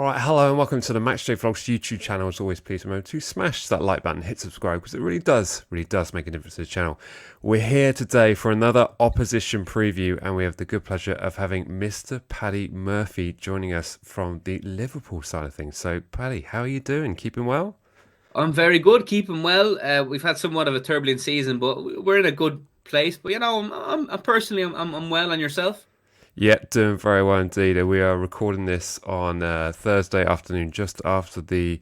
Alright, hello and welcome to the MatchDayVlogs YouTube channel. As always, please remember to smash that like button, hit subscribe, because it really does make a difference to the channel. We're here today for another opposition preview, and we have the good pleasure of having Mr Paddy Murphy joining us from the Liverpool side of things. So, Paddy, how are you doing? Keeping well? I'm very good, keeping well. We've had somewhat of a turbulent season, but we're in a good place. But I'm personally, I'm well. On yourself? Yeah, doing very well indeed. We are recording this on Thursday afternoon, just after the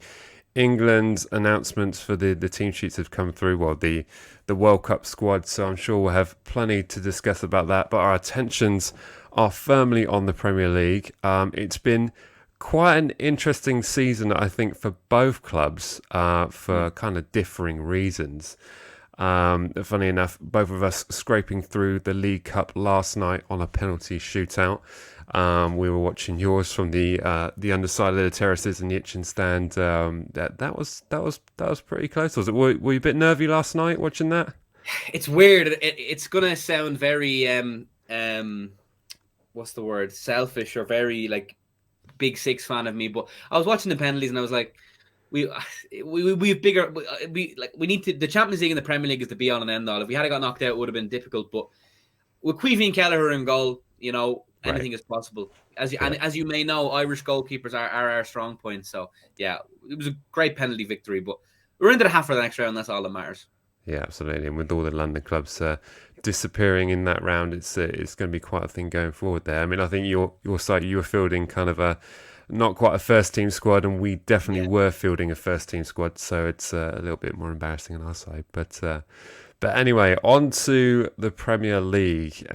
England announcements for the team sheets have come through. Well, the World Cup squad. So I'm sure we'll have plenty to discuss about that. But our attentions are firmly on the Premier League. It's been quite an interesting season, I think, for both clubs for kind of differing reasons. Funny enough, both of us scraping through the League Cup last night on a penalty shootout. We were watching yours from the underside of the terraces in the Itchen stand. That was pretty close. Was it? Were you a bit nervy last night watching that? It's weird. It's gonna sound very what's the word? Selfish or very like Big Six fan of me. But I was watching the penalties and I was like, we have bigger. We need to. The Champions League and the Premier League is the be on and end all. If we had got knocked out, it would have been difficult. But with Queevy and Kelleher in goal, Right. anything is possible. As you, Yeah. and as you may know, Irish goalkeepers are our strong point. So yeah, it was a great penalty victory. But we're into the half for the next round. That's all that matters. Yeah, absolutely. And with all the London clubs disappearing in that round, it's going to be quite a thing going forward there. I mean, I think your side, you were fielding kind of a not quite a first team squad, and we definitely Yeah. were fielding a first team squad, so it's a little bit more embarrassing on our side. But anyway, on to the Premier League.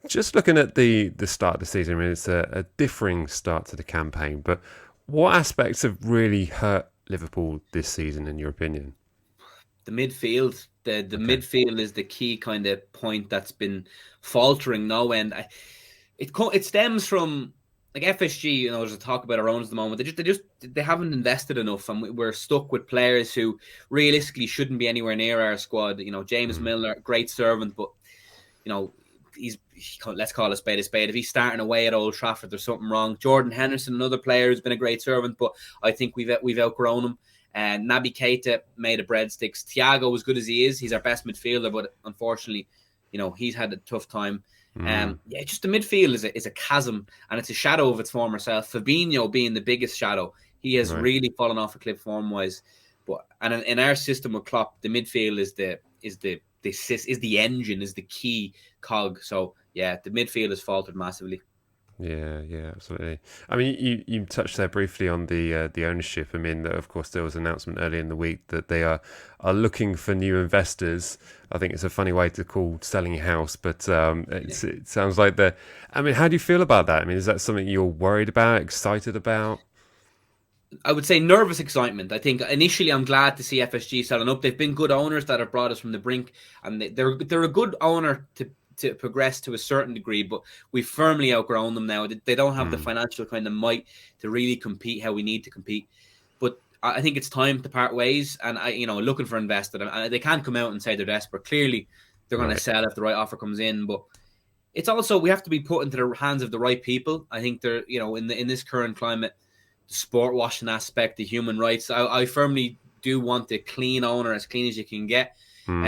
Just looking at the start of the season, I mean, it's a differing start to the campaign. But what aspects have really hurt Liverpool this season, in your opinion? The midfield, the Okay. midfield is the key kind of point that's been faltering no end. It stems from like FSG. There's a talk about our own at the moment. They haven't invested enough, and we're stuck with players who realistically shouldn't be anywhere near our squad. James Mm, Milner, great servant, but you know let's call a spade a spade. If he's starting away at Old Trafford, there's something wrong. Jordan Henderson, another player who's been a great servant, but I think we've outgrown him. And Naby Keita made of breadsticks. Thiago, as good as he is, he's our best midfielder, but unfortunately, he's had a tough time. mm, Yeah, just the midfield is a chasm, and it's a shadow of its former self. Fabinho being the biggest shadow, he has right. really fallen off a cliff form wise. But in our system with Klopp, the midfield is the engine, is the key cog. So yeah, the midfield has faltered massively. Yeah, yeah, absolutely. I mean, you touched there briefly on the ownership. I mean, of course, there was an announcement earlier in the week that they are looking for new investors. I think it's a funny way to call selling your house, but it sounds like the. I mean, how do you feel about that? I mean, is that something you're worried about, excited about? I would say nervous excitement. I think initially I'm glad to see FSG selling up. They've been good owners that have brought us from the brink, and they're a good owner to progress to a certain degree. But we've firmly outgrown them now. They don't have the Hmm, financial kind of might to really compete how we need to compete. But I think it's time to part ways, and looking for investors. And they can't come out and say they're desperate. Clearly, they're going to right. sell if the right offer comes in, but. It's also we have to be put into the hands of the right people. I think they're in this current climate, the sport washing aspect, the human rights. I firmly do want a clean owner, as clean as you can get. Hmm,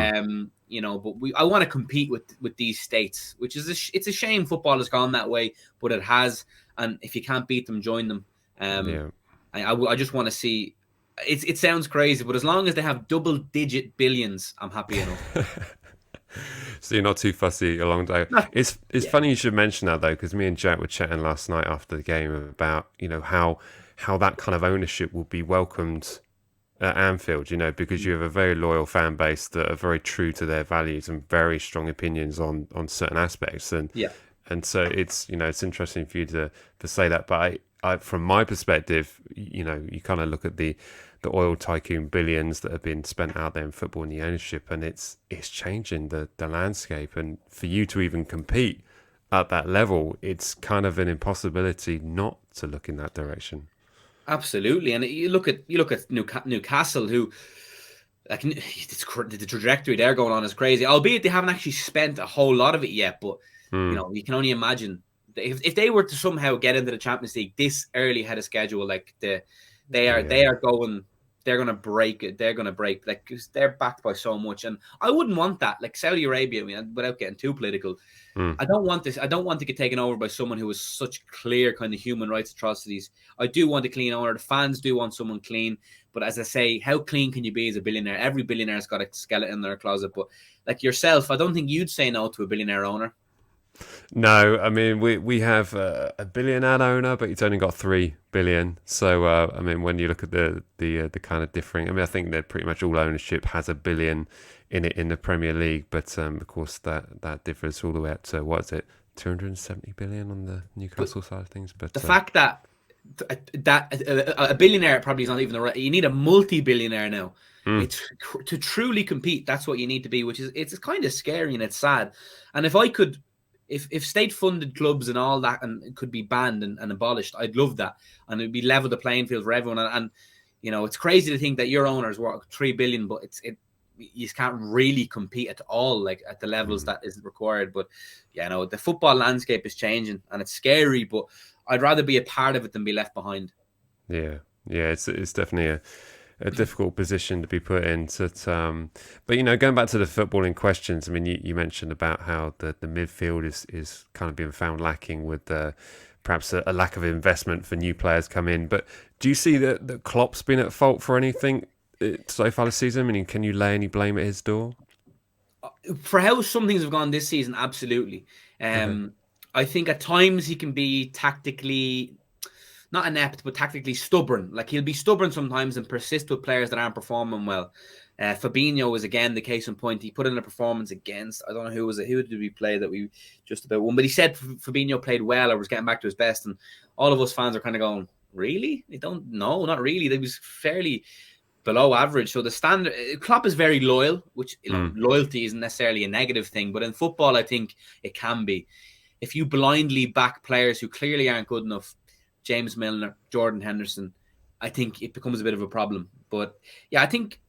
But I want to compete with these states, which is it's a shame football has gone that way, but it has. And if you can't beat them, join them. Um, yeah. I just want to see. It sounds crazy, but as long as they have double-digit billions, I'm happy enough. So you're not too fussy along the way. Not, It's yeah, funny you should mention that though, because me and Jack were chatting last night after the game about how that kind of ownership will be welcomed at Anfield. Because you have a very loyal fan base that are very true to their values and very strong opinions on certain aspects, yeah. and so it's interesting for you to say that. But I from my perspective, you kind of look at the oil tycoon billions that have been spent out there in football and the ownership, and it's changing the landscape. And for you to even compete at that level, it's kind of an impossibility not to look in that direction. Absolutely, and you look at Newcastle, who like the trajectory they're going on is crazy. Albeit they haven't actually spent a whole lot of it yet, but Hmm. you can only imagine if they were to somehow get into the Champions League this early ahead of schedule, like they are going. They're going to break it. They're going to break, like, cause they're backed by so much. And I wouldn't want that. Like Saudi Arabia, I mean, without getting too political, I don't want this. I don't want to get taken over by someone who has such clear kind of human rights atrocities. I do want a clean owner. The fans do want someone clean. But as I say, how clean can you be as a billionaire? Every billionaire's got a skeleton in their closet. But like yourself, I don't think you'd say no to a billionaire owner. No, I mean we have a billionaire owner, but he's only got 3 billion. So I mean, when you look at the kind of differing, I mean, I think that pretty much all ownership has $1 billion in it in the Premier League, but of course that differs all the way up to, what is it, 270 billion on the Newcastle side of things. But the fact that a billionaire probably is not even the right. You need a multi-billionaire now. It's to truly compete. That's what you need to be, which is it's kind of scary and it's sad. And if I could. If state-funded clubs and all that and could be banned and abolished, I'd love that, and it'd be level the playing field for everyone. And you know, it's crazy to think that your owners worth 3 billion, but you can't really compete at all, like at the levels that is required. But yeah, no, the football landscape is changing, and it's scary. But I'd rather be a part of it than be left behind. Yeah, it's definitely a difficult position to be put in. But, you know, going back to the footballing questions, I mean, you mentioned about how the midfield is kind of being found lacking with perhaps a lack of investment for new players come in. But do you see that Klopp's been at fault for anything so far this season? I mean, can you lay any blame at his door? For how some things have gone this season, absolutely. I think at times he can be tactically... not inept, but tactically stubborn. Like, he'll be stubborn sometimes and persist with players that aren't performing well. Fabinho is again the case in point. He put in a performance against, I don't know who was it, who did we play that we just about won, but he said Fabinho played well or was getting back to his best, and all of us fans are kind of going, really? They don't know, not really. They was fairly below average. So the standard, Klopp is very loyal, which, you know, loyalty isn't necessarily a negative thing, but in football, I think it can be. If you blindly back players who clearly aren't good enough, James Milner, Jordan Henderson, I think it becomes a bit of a problem. But yeah, I think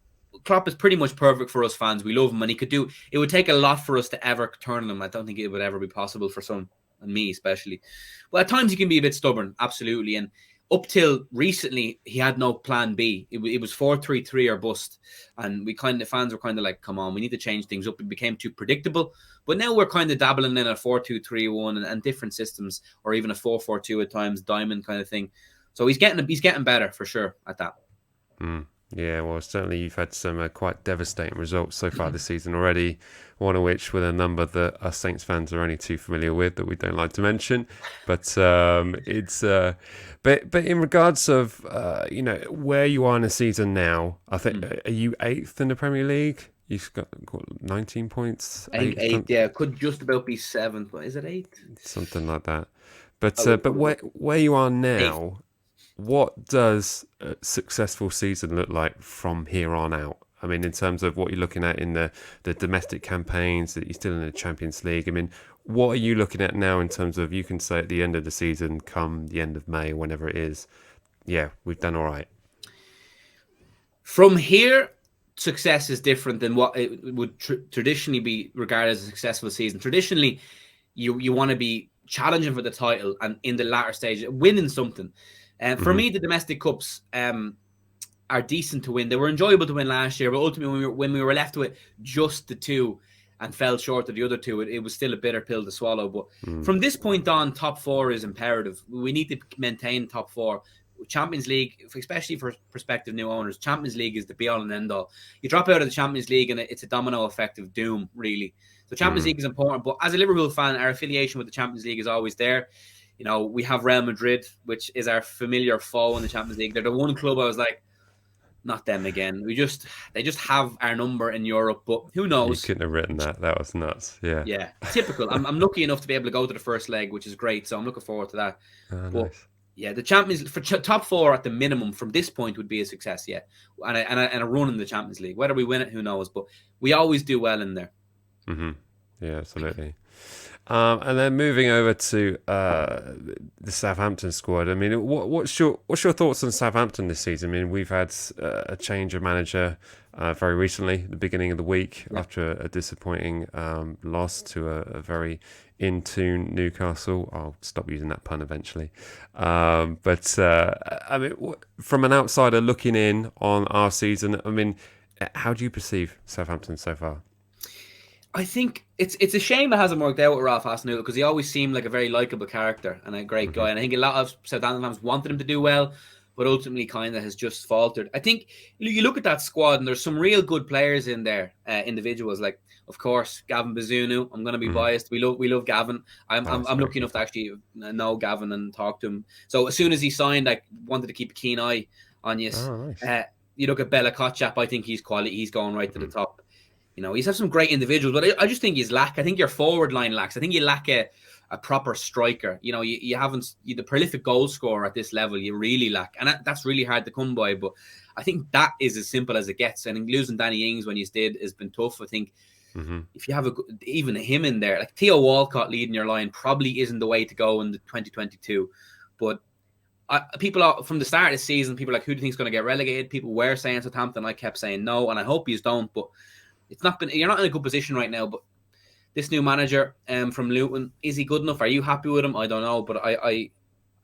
Klopp is pretty much perfect for us fans. We love him, and it would take a lot for us to ever turn on him. I don't think it would ever be possible for some, and me especially. Well, at times he can be a bit stubborn, absolutely. And up till recently, he had no plan B. It was 4-3-3 or bust. And fans were kind of like, come on, we need to change things up. It became too predictable. But now we're kind of dabbling in a 4-2-3-1 and different systems, or even a 4-4-2 at times, diamond kind of thing. So he's getting better for sure at that. Yeah, well, certainly you've had some quite devastating results so far this season already, one of which with a number that us Saints fans are only too familiar with, that we don't like to mention. But but in regards of you know, where you are in the season now, I think are you 8th in the Premier League? You've got 19 points. Eight, yeah, could just about be 7th, but is it 8? Something like that. But where you are now, what does a successful season look like from here on out? I mean, in terms of what you're looking at in the domestic campaigns, that you're still in the Champions League. I mean, what are you looking at now in terms of, you can say at the end of the season, come the end of May, whenever it is, yeah, we've done all right? From here, success is different than what it would traditionally be regarded as a successful season. Traditionally, you want to be challenging for the title and in the latter stage, winning something. For me, the domestic cups are decent to win. They were enjoyable to win last year, but ultimately when we were left with just the 2 and fell short of the other 2, it was still a bitter pill to swallow. But from this point on, top 4 is imperative. We need to maintain top 4. Champions League, especially for prospective new owners, Champions League is the be-all and end-all. You drop out of the Champions League and it's a domino effect of doom, really. So Champions League is important, but as a Liverpool fan, our affiliation with the Champions League is always there. You know, we have Real Madrid, which is our familiar foe in the Champions League. They're the one club I was like, not them again. They just have our number in Europe, but who knows? You couldn't have written that. That was nuts. Yeah. Yeah. Typical. I'm lucky enough to be able to go to the first leg, which is great. So I'm looking forward to that. Oh, but nice. yeah, the Champions for top 4 at the minimum from this point would be a success. Yeah, and a run in the Champions League. Whether we win it, who knows? But we always do well in there. Yeah, absolutely. And then moving over to the Southampton squad. I mean, what's your thoughts on Southampton this season? I mean, we've had a change of manager. very recently, the beginning of the week, after a disappointing loss to a very in tune Newcastle. I'll stop using that pun eventually. But I mean, from an outsider looking in on our season, I mean, how do you perceive Southampton so far? I think it's a shame it hasn't worked out with Ralph Hasenhüttl, because he always seemed like a very likable character and a great guy. And I think a lot of Southampton fans wanted him to do well, but ultimately kind of has just faltered. I think you look at that squad and there's some real good players in there, individuals like, of course, Gavin Bazunu. I'm going to be biased. We love Gavin. I'm lucky enough to actually know Gavin and talk to him. So as soon as he signed, I wanted to keep a keen eye on you. Oh, nice. You look at Bella Kotchap. I think he's quality. He's going right to the top. You know, he's had some great individuals, but I just think he's lack. I think your forward line lacks. I think you lack a proper striker. You know, you haven't the prolific goal scorer at this level. You really lack, and that's really hard to come by. But I think that is as simple as it gets. And losing Danny Ings when he's did has been tough. I think if you have even him in there, like Theo Walcott leading your line, probably isn't the way to go in the 2022. But people from the start of the season, people are like, who do you think is going to get relegated? People were saying Southampton. I kept saying no, and I hope you don't. But it's not been. You're not in a good position right now. But this new manager from Luton, is he good enough? Are you happy with him? I don't know, but I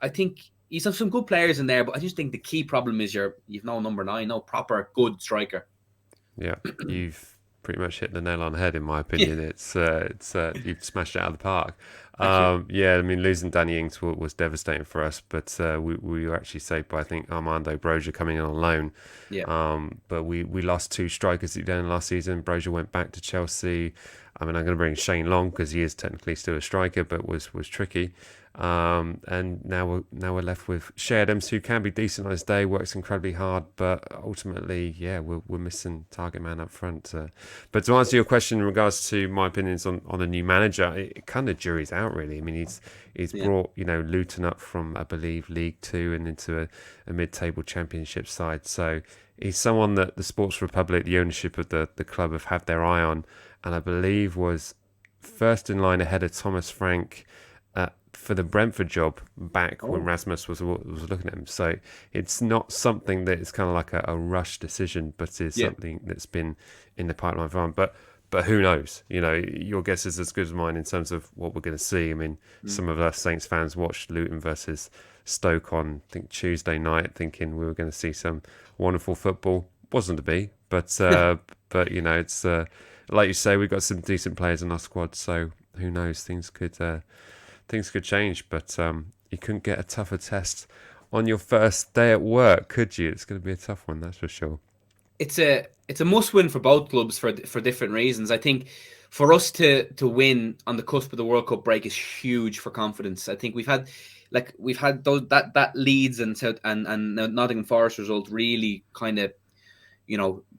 think he's have some good players in there. But I just think the key problem is you've no number 9, no proper good striker. Yeah, you've pretty much hit the nail on the head, in my opinion. It's you've smashed it out of the park. Yeah, I mean, losing Danny Ings was devastating for us, but we were actually saved by, I think, Armando Broja coming in on loan. Yeah. But we lost 2 strikers at the end of last season. Broja went back to Chelsea. I mean, I'm going to bring Shane Long because he is technically still a striker, but was tricky. And now we're left with Shea Adams, who can be decent on his day, works incredibly hard, but ultimately, yeah, we're missing target man up front. But to answer your question in regards to my opinions on a new manager, it kind of jury's out really. I mean, he's brought Luton up from, I believe, League Two and into a mid-table Championship side. So he's someone that the Sports Republic, the ownership of the club, have had their eye on, and I believe was first in line ahead of Thomas Frank for the Brentford job back when Rasmus was looking at him. So it's not something that is kind of like a rush decision, but is something that's been in the pipeline for him. But who knows? You know, your guess is as good as mine in terms of what we're going to see. I mean, some of us Saints fans watched Luton versus Stoke on, I think, Tuesday night, thinking we were going to see some wonderful football. Wasn't to be, but you know, it's like you say, we've got some decent players in our squad. So who knows? Things could change, but you couldn't get a tougher test on your first day at work, could you? It's going to be a tough one, that's for sure. It's a must-win for both clubs for different reasons. I think for us to win on the cusp of the World Cup break is huge for confidence. I think we've had those that Leeds and Nottingham Forest result really kind of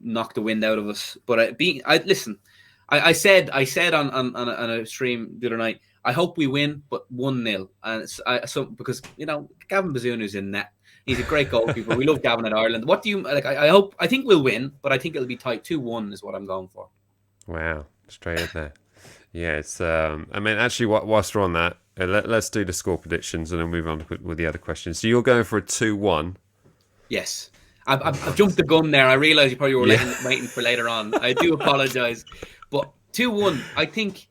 knocked the wind out of us. But I said on a stream the other night, I hope we win, but 1-0. And because Gavin Bazunu in net. He's a great goalkeeper. We love Gavin at Ireland. What do you like? I think we'll win, but I think it'll be tight. 2-1 is what I'm going for. Wow, straight in there. Yeah, it's. I mean, actually, whilst we're on that, let's do the score predictions and then move on with the other questions. So you're going for a 2-1. Yes. I've jumped the gun there. I realise you probably were waiting for later on. I do apologise, but 2-1. I think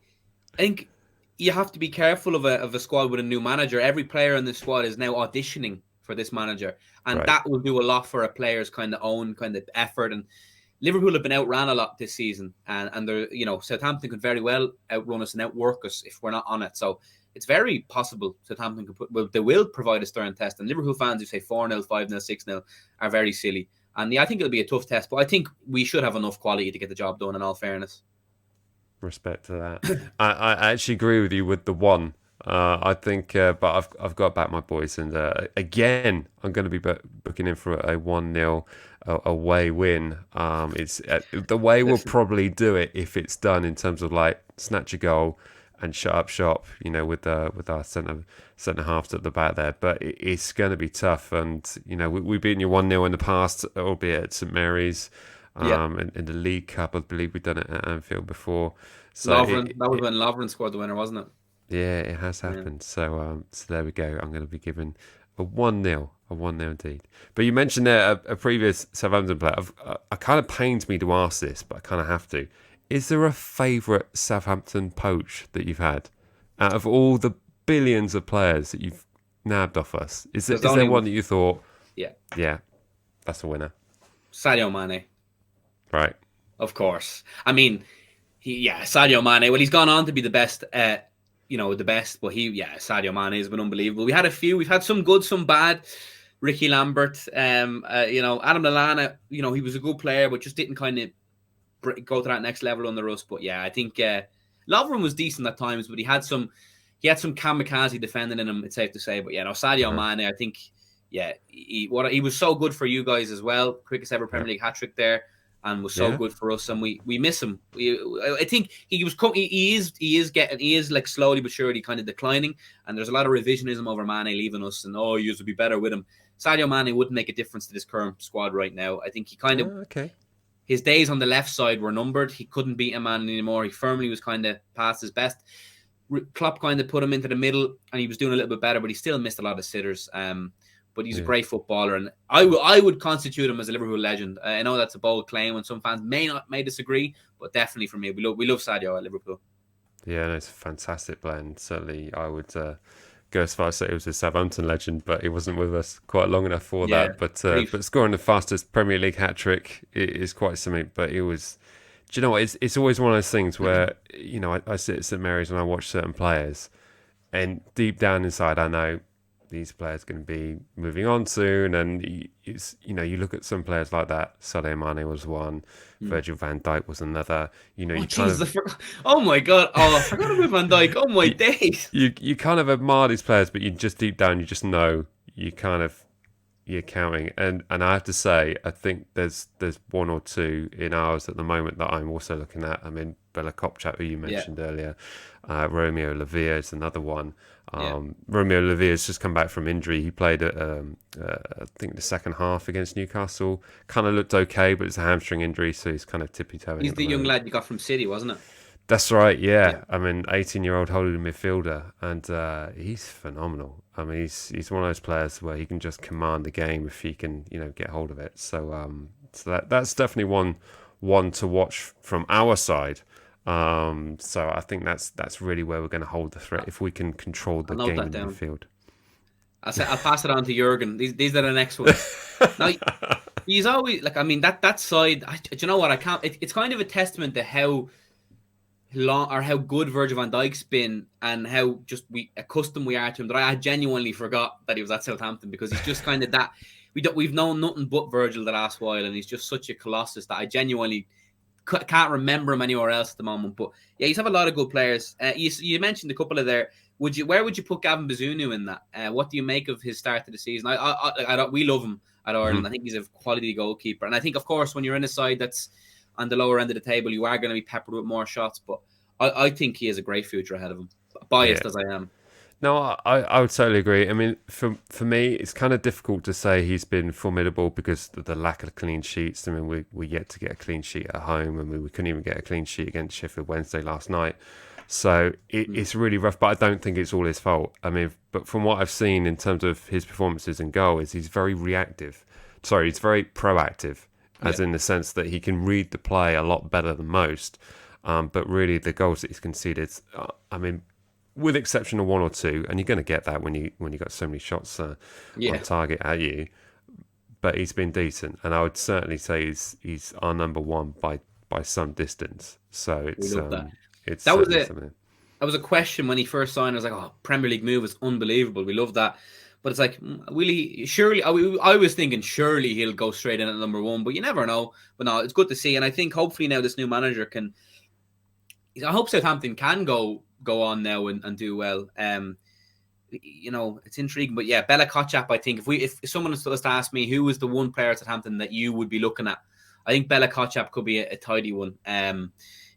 you have to be careful of a squad with a new manager. Every player in the squad is now auditioning for this manager, and that will do a lot for a player's kind of own kind of effort. And Liverpool have been outran a lot this season, and they're Southampton could very well outrun us and outwork us if we're not on it. So it's very possible Southampton could they will provide a stern test. And Liverpool fans who say 4-0, 5-0, 6-0 are very silly. And I think it'll be a tough test, but I think we should have enough quality to get the job done. In all fairness. Respect to that. I actually agree with you with the 1. I think, but I've got back my boys, and again, I'm going to be booking in for a 1-0 away win. It's the way we'll probably do it if it's done in terms of like snatch a goal and shut up shop, with our centre halves at the back there. But it's going to be tough, and we've beaten you 1-0 in the past, albeit at St Mary's. In the League Cup, I believe we've done it at Anfield before. So that was when Lovren scored the winner, wasn't it? Yeah, it has happened. So there we go. I'm going to be giving A 1-0. A 1-0 indeed. But you mentioned there a previous Southampton player. I kind of pains me to ask this, but I kind of have to. Is there a favourite Southampton poach that you've had? Out of all the billions of players that you've nabbed off us, is there one that you thought, yeah, that's a winner? Sadio Mane. Right. Of course. I mean, Sadio Mane. Well, he's gone on to be the best, the best. But Sadio Mane has been unbelievable. We had a few. We've had some good, some bad. Ricky Lambert, Adam Lallana, he was a good player, but just didn't kind of go to that next level under us. But yeah, I think Lovren was decent at times, but he had some kamikaze defending in him, it's safe to say. But Sadio Mane, I think, he was so good for you guys as well. Quickest ever Premier League hat-trick there. And was so good for us, and we miss him. I think he is like slowly but surely kind of declining, and there's a lot of revisionism over Mane leaving us, and you would be better with him. Sadio Mane wouldn't make a difference to this current squad right now. I think he kind of his days on the left side were numbered. He couldn't beat a man anymore. He firmly was kind of past his best. Klopp kind of put him into the middle, and he was doing a little bit better, but he still missed a lot of sitters. But he's a great footballer, and I would constitute him as a Liverpool legend. I know that's a bold claim, and some fans may disagree, but definitely for me, we love Sadio at Liverpool. Yeah, no, it's a fantastic blend. Certainly, I would go as far as say it was a Southampton legend, but he wasn't with us quite long enough for that. But scoring the fastest Premier League hat trick is quite something. But it was, do you know what? It's always one of those things where I sit at St Mary's and I watch certain players, and deep down inside, I know these players are going to be moving on soon, and you look at some players like that. Sadio Mane was one, Virgil van Dijk was another. Oh my god! Oh, I forgot about Van Dijk. Oh my days! You kind of admire these players, but you just deep down you just know you're counting. And I have to say, I think there's one or two in ours at the moment that I'm also looking at. I mean, Bella Kopchak, who you mentioned earlier, Romeo Lavia is another one. Romeo Lavia has just come back from injury. He played at I think the second half against Newcastle. Kind of looked okay, but it's a hamstring injury, so he's kind of tippy-toeing. He's the young lad you got from City, wasn't it? That's right, yeah. I mean, 18-year-old holding midfielder, and he's phenomenal. I mean, he's one of those players where he can just command the game if he can, get hold of it. So, that's definitely one to watch from our side. So I think that's really where we're going to hold the threat if we can control the game in the midfield. I'll pass it on to Jurgen. These are the next ones. Now, he's always that side. Do you know what? I can't. It's kind of a testament to how long or how good Virgil van Dijk's been, and how just accustomed we are to him, that I genuinely forgot that he was at Southampton, because he's just kind of that. We've known nothing but Virgil the last while, and he's just such a colossus that I genuinely can't remember him anywhere else at the moment. But yeah, he's have a lot of good players. You mentioned a couple of there. Where would you put Gavin Bazunu in that? What do you make of his start to the season? We love him at Ireland. Mm-hmm. I think he's a quality goalkeeper, and I think, of course, when you're in a side that's on the lower end of the table, you are going to be peppered with more shots. But I think he has a great future ahead of him, biased as I am. No, I would totally agree. I mean, for me, it's kind of difficult to say he's been formidable because of the lack of clean sheets. I mean, we're yet to get a clean sheet at home, and we couldn't even get a clean sheet against Sheffield Wednesday last night. So it's really rough, but I don't think it's all his fault. I mean, but from what I've seen in terms of his performances and goals, he's very reactive. Sorry, he's very proactive, as in the sense that he can read the play a lot better than most. But really, the goals that he's conceded, I mean, with exception of one or two, and you're going to get that when you got so many shots on target at you. But he's been decent, and I would certainly say he's our number one by some distance. So that was a question when he first signed. I was like, "Oh, Premier League move is unbelievable. We love that." But it's like, will he? Surely, I was thinking surely he'll go straight in at number one. But you never know. But no, it's good to see, and I think hopefully now this new manager can. I hope Southampton can go on now and do well. It's intriguing, but yeah, Bella Kotchap. I think if someone was to ask me who was the one player at Southampton that you would be looking at, I think Bella Kotchap could be a tidy one. I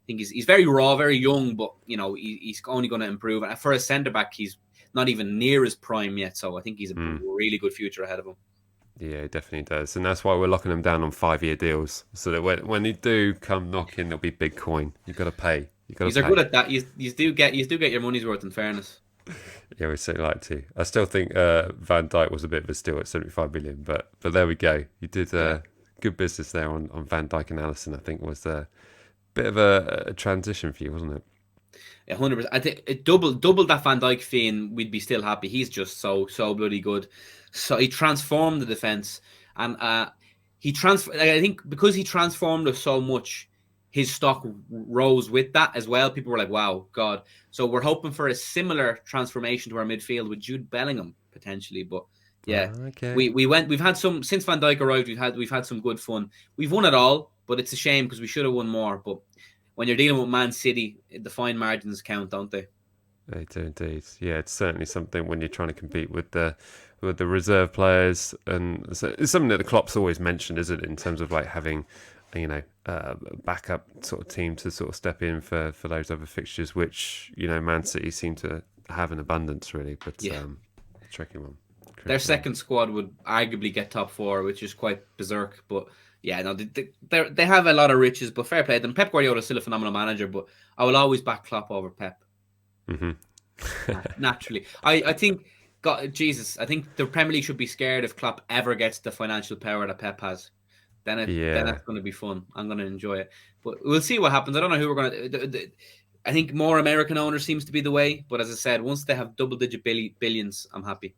think he's very raw, very young, but he's only going to improve. And for a centre back, he's not even near his prime yet, so I think he's a really good future ahead of him. Yeah, he definitely does, and that's why we're locking him down on 5-year deals, so that when they do come knocking, there'll be big coin. You've got to pay. He's good at that. You do get your money's worth, in fairness. Yeah, we certainly like to. I still think Van Dijk was a bit of a steal at 75 million, but there we go. You did Yeah. good business there on Van Dijk and Allison. I think was a bit of a transition for you, wasn't it? 100%. I think it double that Van Dijk fee, and we'd be still happy. He's just so bloody good. So he transformed the defense, and he transfer. I think because he transformed us so much, his stock rose with that as well. People were like, "Wow, God!" So we're hoping for a similar transformation to our midfield with Jude Bellingham potentially. But yeah, Okay. we've had some since Van Dijk arrived. We've had some good fun. We've won it all, but it's a shame because we should have won more. But when you're dealing with Man City, the fine margins count, don't they? They do indeed. Yeah, it's certainly something when you're trying to compete with the reserve players, and so it's something that the Klopp's always mentioned, isn't it, in terms of like having, a backup sort of team to sort of step in for those other fixtures, which Man City seem to have in abundance, really. But Yeah. tricky one. Their Tricky one. second squad would arguably get top four, which is quite berserk. But yeah, no, they have a lot of riches, but fair play to them. Pep Guardiola is still a phenomenal manager, but I will always back Klopp over Pep. Hmm. Naturally. I think, God, Jesus, I think the Premier League should be scared if Klopp ever gets the financial power that Pep has. Then Yeah. it's going to be fun. I'm going to enjoy it. But we'll see what happens. I don't know who we're going to. I think more American owners seems to be the way. But as I said, once they have double-digit billions, I'm happy.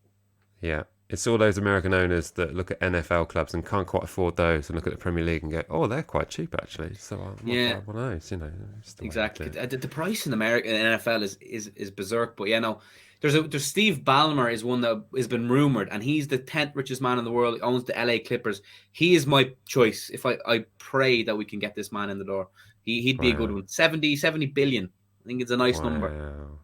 Yeah. It's all those American owners that look at NFL clubs and can't quite afford those, and look at the Premier League and go, "Oh, they're quite cheap actually." So I might buy Yeah, one of those. It's the way to exactly. do it. The price in America in NFL is berserk. But yeah, no. There's Steve Ballmer is one that has been rumored, and he's the 10th richest man in the world. He owns the LA Clippers. He is my choice. If I pray that we can get this man in the door, he'd be a good Wow. one. 70 billion. I think it's a nice number. Wow.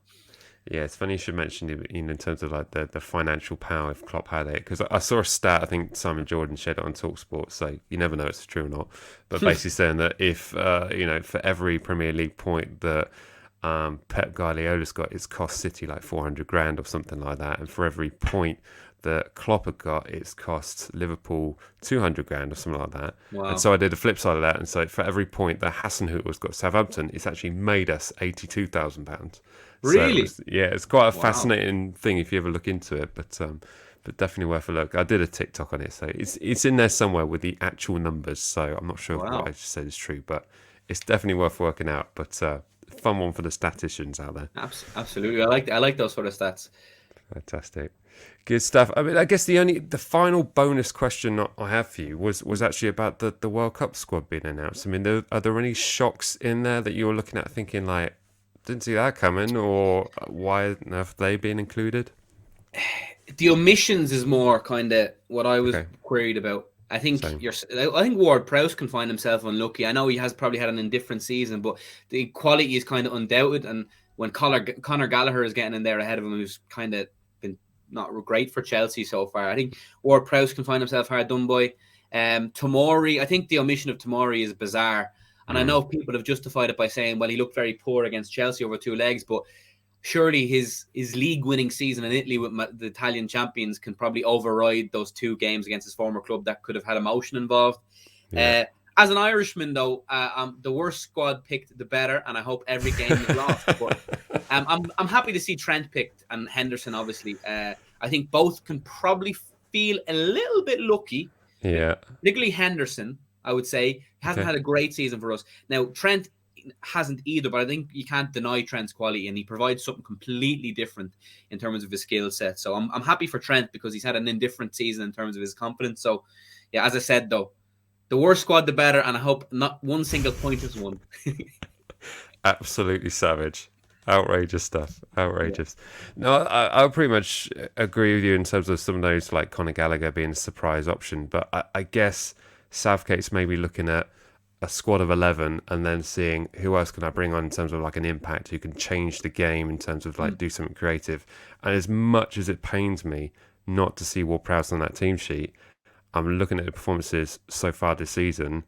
Yeah, it's funny you should mention it in terms of like the financial power if Klopp had it, because I saw a stat. I think Simon Jordan shared it on Talksport, so you never know if it's true or not. But basically saying that if for every Premier League point that Pep Guardiola's got, it's cost City like 400 grand or something like that, and for every point that Klopp had got, it's cost Liverpool 200 grand or something like that. And Wow. so I did the flip side of that, and so for every point that Hassenhüttl's got Southampton, it's actually made us £82,000. So it Really? was, yeah, it's quite a Wow. fascinating thing if you ever look into it, but definitely worth a look. I did a TikTok on it, so it's in there somewhere with the actual numbers. So I'm not sure if what I Wow. just said is true, but it's definitely worth working out. But fun one for the statisticians out there. Absolutely. I like those sort of stats. Fantastic, good stuff. I mean, I guess the final bonus question I have for you was actually about the World Cup squad being announced. I mean, are there any shocks in there that you're looking at thinking like, didn't see that coming, or why have they been included? The omissions is more kind of what I was Okay, queried about. I think same. I think Ward Prowse can find himself unlucky. I know he has probably had an indifferent season, but the quality is kind of undoubted. And when Conor Gallagher is getting in there ahead of him, who's kind of been not great for Chelsea so far, I think Ward Prowse can find himself hard done by. Tomori, I think the omission of Tomori is bizarre. And I Mm, know people have justified it by saying, well, he looked very poor against Chelsea over two legs, but surely his league winning season in Italy with the Italian champions can probably override those two games against his former club that could have had emotion involved. yeah. As an Irishman, though, the worse squad picked, the better, and I hope every game is lost. But I'm happy to see Trent picked and Henderson. Obviously, I think both can probably feel a little bit lucky, Yeah. particularly Henderson. I would say hasn't Okay. had a great season for us. Now Trent hasn't either, but I think you can't deny Trent's quality, and he provides something completely different in terms of his skill set. So I'm happy for Trent because he's had an indifferent season in terms of his confidence. So yeah, as I said though, the worse squad the better, and I hope not one single point is won. Absolutely savage. Outrageous stuff. Outrageous. No, I pretty much agree with you in terms of some of those, like Conor Gallagher being a surprise option. But I guess Southgate's maybe looking at a squad of 11 and then seeing who else can I bring on in terms of like an impact who can change the game in terms of like do something creative. And as much as it pains me not to see Ward-Prowse on that team sheet, I'm looking at the performances so far this season,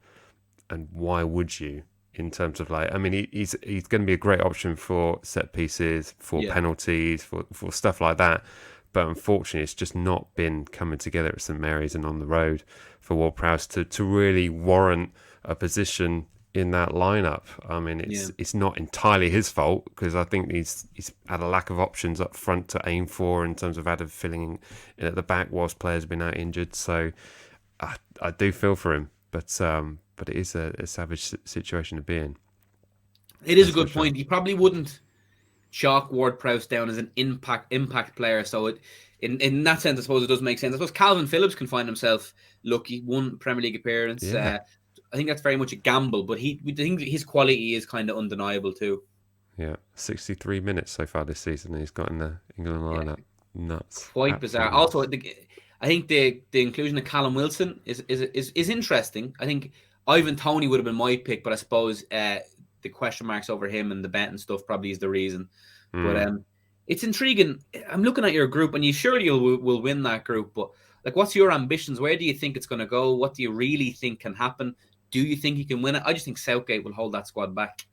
and why would you? In terms of like, I mean, he's going to be a great option for set pieces, for Yeah, penalties, for stuff like that. But unfortunately, it's just not been coming together at St Mary's and on the road for Ward-Prowse to really warrant a position in that lineup. I mean, it's not entirely his fault, because I think he's had a lack of options up front to aim for in terms of added filling in at the back whilst players have been out injured. So I do feel for him, but it is a savage situation to be in. It is a good point. He probably wouldn't chalk Ward-Prowse down as an impact player. So in that sense, I suppose it does make sense. I suppose Calvin Phillips can find himself lucky, one Premier League appearance. Yeah. I think that's very much a gamble, but I think his quality is kind of undeniable too. Yeah, 63 minutes so far this season he's got in the England lineup. Yeah. Nuts. Quite Absolutely bizarre. nuts. Also, I think the inclusion of Callum Wilson is interesting. I think Ivan Toney would have been my pick, but I suppose the question marks over him and the bet and stuff probably is the reason. But it's intriguing. I'm looking at your group, and you surely will win that group. But like, what's your ambitions? Where do you think it's going to go? What do you really think can happen? Do you think you can win it? I just think Southgate will hold that squad back.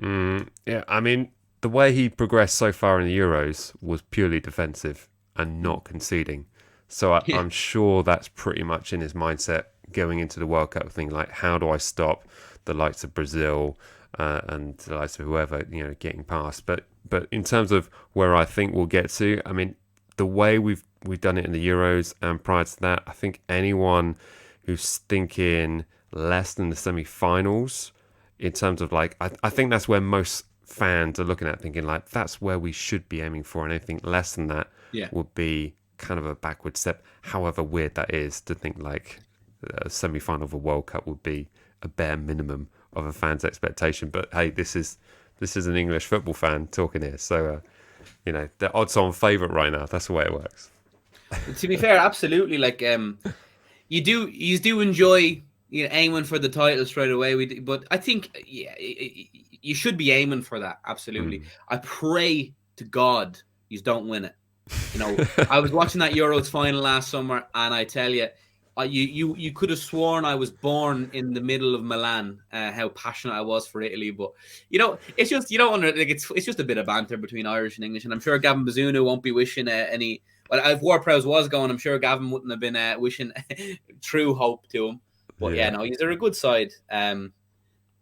Yeah, I mean, the way he progressed so far in the Euros was purely defensive and not conceding. So I'm sure that's pretty much in his mindset going into the World Cup thing. Like, how do I stop the likes of Brazil and the likes of whoever, getting past? But in terms of where I think we'll get to, I mean, the way we've done it in the Euros and prior to that, I think anyone who's thinking less than the semi-finals, in terms of like, I think that's where most fans are looking at, thinking like, that's where we should be aiming for, and anything less than that would be kind of a backward step. However weird that is to think like a semi-final of a World Cup would be a bare minimum of a fan's expectation. But hey, this is an English football fan talking here, so the odds-on favourite right now. That's the way it works. To be fair, absolutely. Like you do enjoy aiming for the title straight away. But I think you should be aiming for that. Absolutely. I pray to God you don't win it. I was watching that Euros final last summer, and I tell you, you could have sworn I was born in the middle of Milan. How passionate I was for Italy, but it's just it's just a bit of banter between Irish and English, and I'm sure Gavin Bazunu won't be wishing any. Well, if Ward-Prowse was going, I'm sure Gavin wouldn't have been wishing true hope to him. But these are a good side.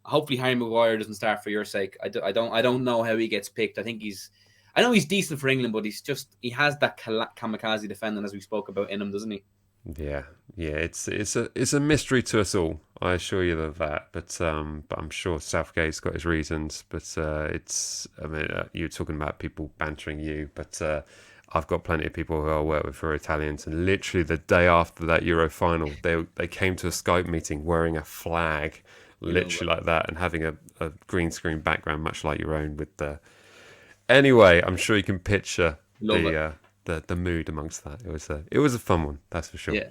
Hopefully Harry Maguire doesn't start for your sake. I don't know how he gets picked. I know he's decent for England, but he has that kamikaze defending, as we spoke about, in him, doesn't he? Yeah. It's a mystery to us all. I assure you of that. But I'm sure Southgate's got his reasons. But you're talking about people bantering you, but I've got plenty of people who I work with who are Italians, and literally the day after that Euro final, they came to a Skype meeting wearing a flag, literally like that, and having a green screen background, much like your own. With the anyway, I'm sure you can picture the mood amongst that. It was a fun one, that's for sure. Yeah,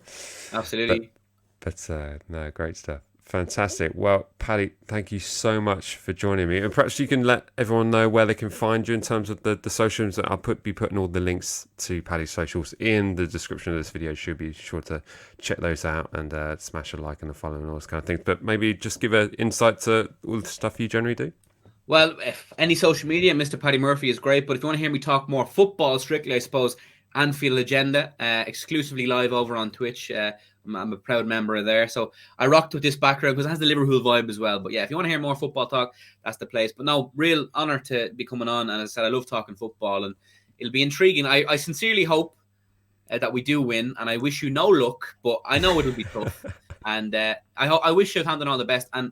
absolutely. But no, great stuff. Fantastic. Well, Paddy, thank you so much for joining me. And perhaps you can let everyone know where they can find you in terms of the socials. That I'll be putting all the links to Paddy's socials in the description of this video. Should be sure to check those out and smash a like and a follow and all those kind of things. But maybe just give an insight to all the stuff you generally do. Well, if any social media, Mr. Paddy Murphy is great. But if you want to hear me talk more football strictly, I suppose, Anfiled Agenda, exclusively live over on Twitch. I'm a proud member of there. So I rocked with this background because it has the Liverpool vibe as well. But yeah, if you want to hear more football talk, that's the place. But no, real honour to be coming on. And as I said, I love talking football, and it'll be intriguing. I sincerely hope that we do win, and I wish you no luck, but I know it'll be tough. And I wish Southampton all the best. And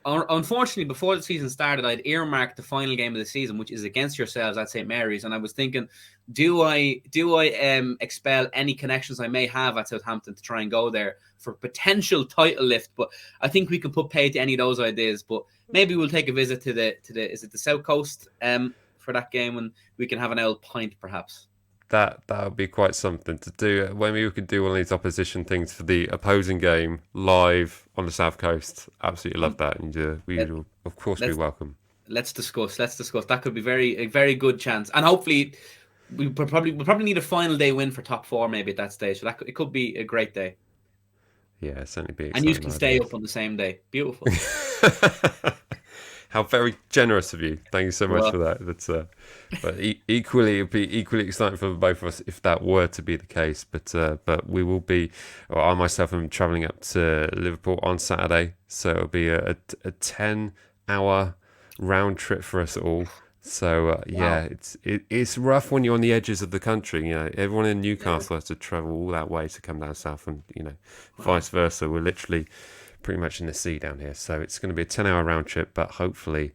unfortunately, before the season started, I'd earmarked the final game of the season, which is against yourselves at St Mary's, and I was thinking, do I expel any connections I may have at Southampton to try and go there for potential title lift? But I think we can put pay to any of those ideas. But maybe we'll take a visit to the South Coast for that game, and we can have an old pint perhaps. That would be quite something to do. Maybe we could do one of these opposition things for the opposing game live on the South Coast. Absolutely love that, and we will, of course, be welcome. Let's discuss. That could be a very good chance, and hopefully, we'll probably need a final day win for top four maybe at that stage. So it could be a great day. Yeah, certainly be. And you can stay up on the same day. Beautiful. How very generous of you. Thank you so much for that. That's but equally, it'd be equally exciting for both of us if that were to be the case. But we will be. Well, I myself am travelling up to Liverpool on Saturday, so it'll be a 10-hour round trip for us all. So yeah, it's rough when you're on the edges of the country. You know, everyone in Newcastle has to travel all that way to come down south, and vice versa. We're literally pretty much in the sea down here, so it's going to be a 10-hour round trip. But hopefully,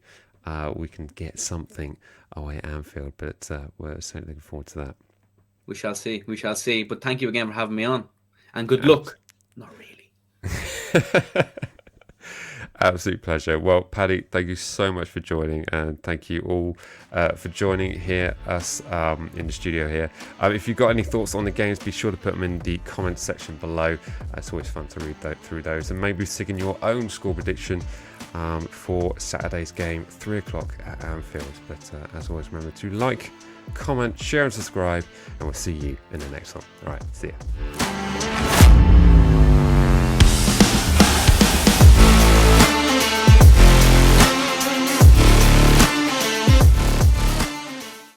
we can get something away at Anfield. But we're certainly looking forward to that. We shall see. We shall see. But thank you again for having me on, and good luck. Not really. Absolute pleasure. Well, Paddy, thank you so much for joining, and thank you all for joining us in the studio here. If you've got any thoughts on the games, be sure to put them in the comments section below. It's always fun to read through those, and maybe stick in your own score prediction for Saturday's game, 3 o'clock at Anfield. But as always, remember to like, comment, share and subscribe, and we'll see you in the next one. All right, see ya.